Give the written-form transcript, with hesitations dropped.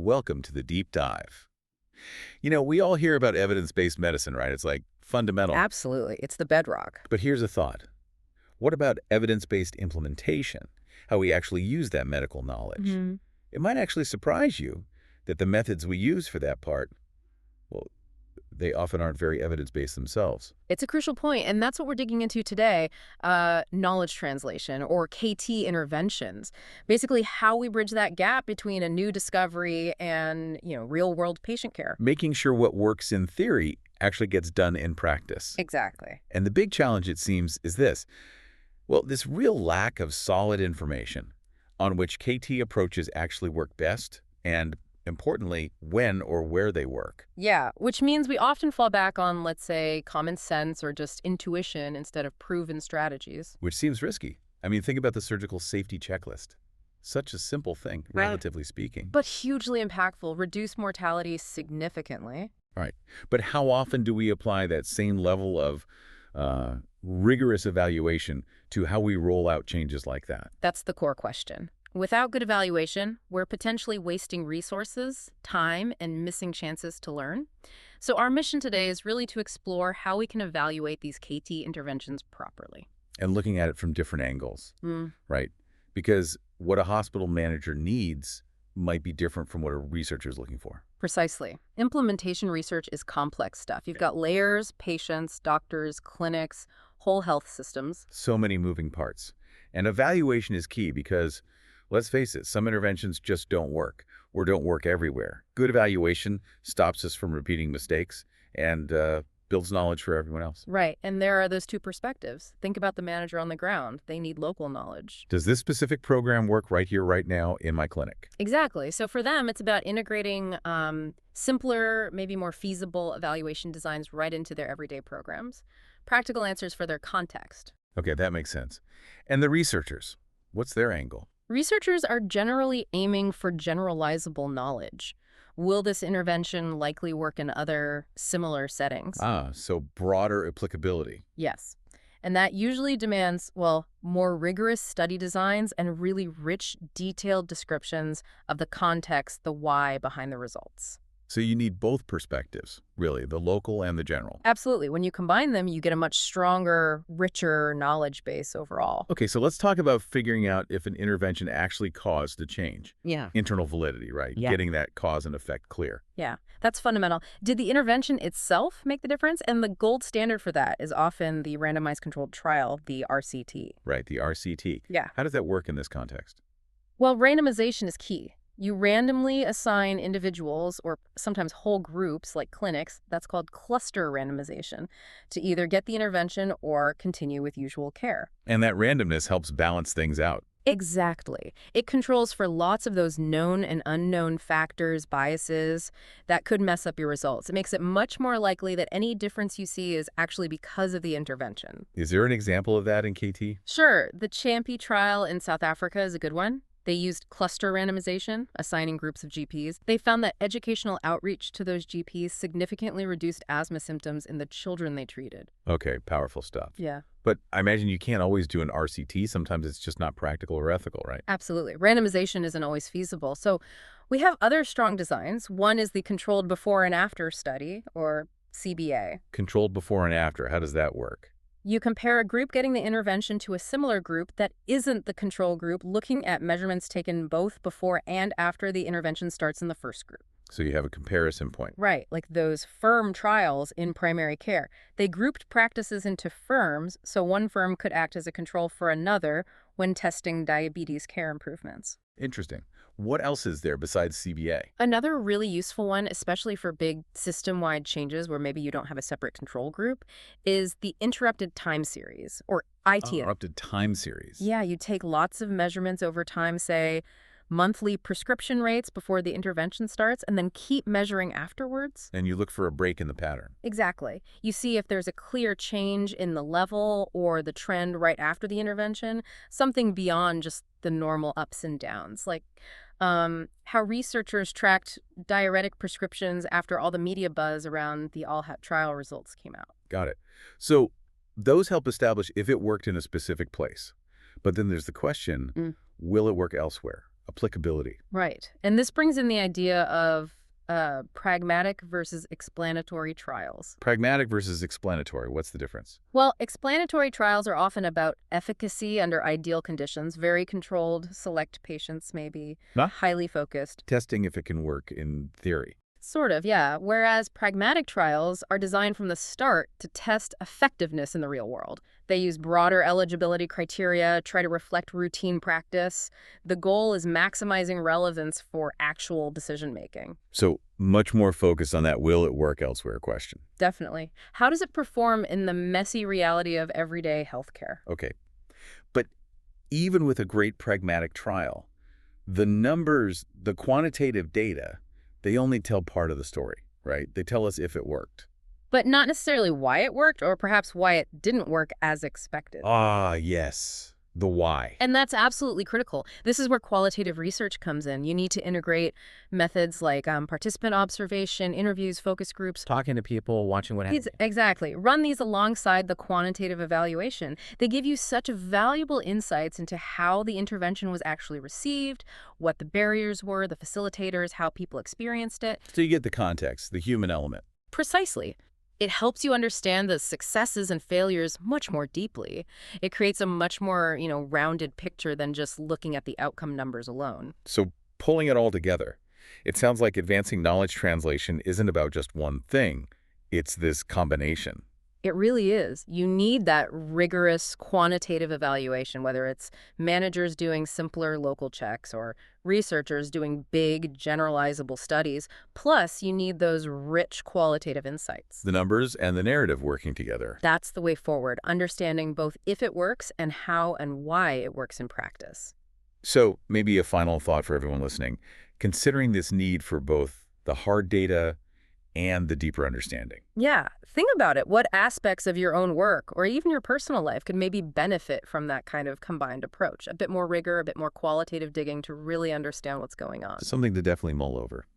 Welcome to the deep dive. We all hear about evidence-based medicine, right? It's like fundamental. Absolutely. It's the bedrock. But here's a thought. What about evidence-based implementation? How we actually use that medical knowledge? hmm It might actually surprise you that the methods we use for that part, well, they often aren't very evidence-based themselves. It's a crucial point, and that's what we're digging into today. Knowledge translation, or KT interventions. Basically, how we bridge that gap between a new discovery and, real-world patient care. Making sure what works in theory actually gets done in practice. Exactly. And the big challenge, it seems, is this. Well, this real lack of solid information on which KT approaches actually work best and, importantly, when or where they work. Yeah, which means we often fall back on, let's say, common sense or just intuition instead of proven strategies. Which seems risky. I mean, think about the surgical safety checklist. Such a simple thing, Right. relatively speaking. But hugely impactful, reduce mortality significantly. Right. But how often do we apply that same level of rigorous evaluation to how we roll out changes like that? That's the core question. Without good evaluation, we're potentially wasting resources, time, and missing chances to learn. So our mission today is really to explore how we can evaluate these KT interventions properly. And looking at it from different angles, Mm, right? Because what a hospital manager needs might be different from what a researcher is looking for. precisely. Implementation research is complex stuff. You've got layers, patients, doctors, clinics, whole health systems. So many moving parts. And evaluation is key because, let's face it, some interventions just don't work or don't work everywhere. Good evaluation stops us from repeating mistakes and builds knowledge for everyone else. Right, and there are those two perspectives. Think about the manager on the ground. They need local knowledge. Does this specific program work right here, right now in my clinic? Exactly. So for them, it's about integrating simpler, maybe more feasible evaluation designs right into their everyday programs. Practical answers for their context. Okay, that makes sense. And the researchers, what's their angle? Researchers are generally aiming for generalizable knowledge. Will this intervention likely work in other similar settings? So broader applicability. Yes. And that usually demands, well, more rigorous study designs and really rich, detailed descriptions of the context, the why behind the results. So you need both perspectives, really, the local and the general. Absolutely. When you combine them, you get a much stronger, richer knowledge base overall. Okay, so let's talk about figuring out if an intervention actually caused a change. Yeah. Internal validity, right? Yeah. Getting that cause and effect clear. Yeah, that's fundamental. Did the intervention itself make the difference? And the gold standard for that is often the randomized controlled trial, the RCT. Right, the RCT. Yeah. How does that work in this context? Well, randomization is key. You randomly assign individuals, or sometimes whole groups like clinics, that's called cluster randomization, to either get the intervention or continue with usual care. And that randomness helps balance things out. Exactly. It controls for lots of those known and unknown factors, biases, that could mess up your results. It makes it much more likely that any difference you see is actually because of the intervention. Is there an example of that in KT? Sure, the Champi trial in South Africa is a good one. They used cluster randomization, assigning groups of GPs. They found that educational outreach to those GPs significantly reduced asthma symptoms in the children they treated. Okay, powerful stuff. Yeah. But I imagine you can't always do an RCT. Sometimes it's just not practical or ethical, right? Absolutely. Randomization isn't always feasible. So we have other strong designs. One is the controlled before and after study, or CBA. Controlled before and after, how does that work? You compare a group getting the intervention to a similar group that isn't the control group, looking at measurements taken both before and after the intervention starts in the first group. So you have a comparison point. Right, like those firm trials in primary care. They grouped practices into firms, so one firm could act as a control for another when testing diabetes care improvements. Interesting. What else is there besides CBA? Another really useful one, especially for big system-wide changes where maybe you don't have a separate control group, is the interrupted time series, or ITM. Interrupted time series. Yeah, you take lots of measurements over time, say monthly prescription rates before the intervention starts, and then keep measuring afterwards. And you look for a break in the pattern. Exactly. You see if there's a clear change in the level or the trend right after the intervention, something beyond just the normal ups and downs, like how researchers tracked diuretic prescriptions after all the media buzz around the ALLHAT trial results came out. Got it. So those help establish if it worked in a specific place. But then there's the question, will it work elsewhere? applicability. Right. And this brings in the idea of pragmatic versus explanatory trials. Pragmatic versus explanatory, what's the difference? Well, explanatory trials are often about efficacy under ideal conditions, very controlled, select patients maybe, Huh? highly focused. Testing if it can work in theory. Sort of, yeah. Whereas pragmatic trials are designed from the start to test effectiveness in the real world. They use broader eligibility criteria, try to reflect routine practice. The goal is maximizing relevance for actual decision making. So much more focus on that will it work elsewhere question. Definitely. How does it perform in the messy reality of everyday healthcare? Okay. But even with a great pragmatic trial, the numbers, the quantitative data, they only tell part of the story, right? They tell us if it worked. But not necessarily why it worked or perhaps why it didn't work as expected. Ah, yes. The why. And that's absolutely critical. This is where qualitative research comes in. You need to integrate methods like participant observation, interviews, focus groups. Talking to people, watching what happens. Exactly. Run these alongside the quantitative evaluation. They give you such valuable insights into how the intervention was actually received, what the barriers were, the facilitators, how people experienced it. So you get the context, the human element. Precisely. It helps you understand the successes and failures much more deeply. It creates a much more, rounded picture than just looking at the outcome numbers alone. So pulling it all together, it sounds like advancing knowledge translation isn't about just one thing. It's this combination. It really is. You need that rigorous quantitative evaluation, whether it's managers doing simpler local checks or researchers doing big generalizable studies. Plus, you need those rich qualitative insights. The numbers and the narrative working together. That's the way forward, understanding both if it works and how and why it works in practice. So maybe a final thought for everyone listening. Considering this need for both the hard data and the deeper understanding. Yeah, think about it. What aspects of your own work or even your personal life could maybe benefit from that kind of combined approach? A bit more rigor, a bit more qualitative digging to really understand what's going on. Something to definitely mull over.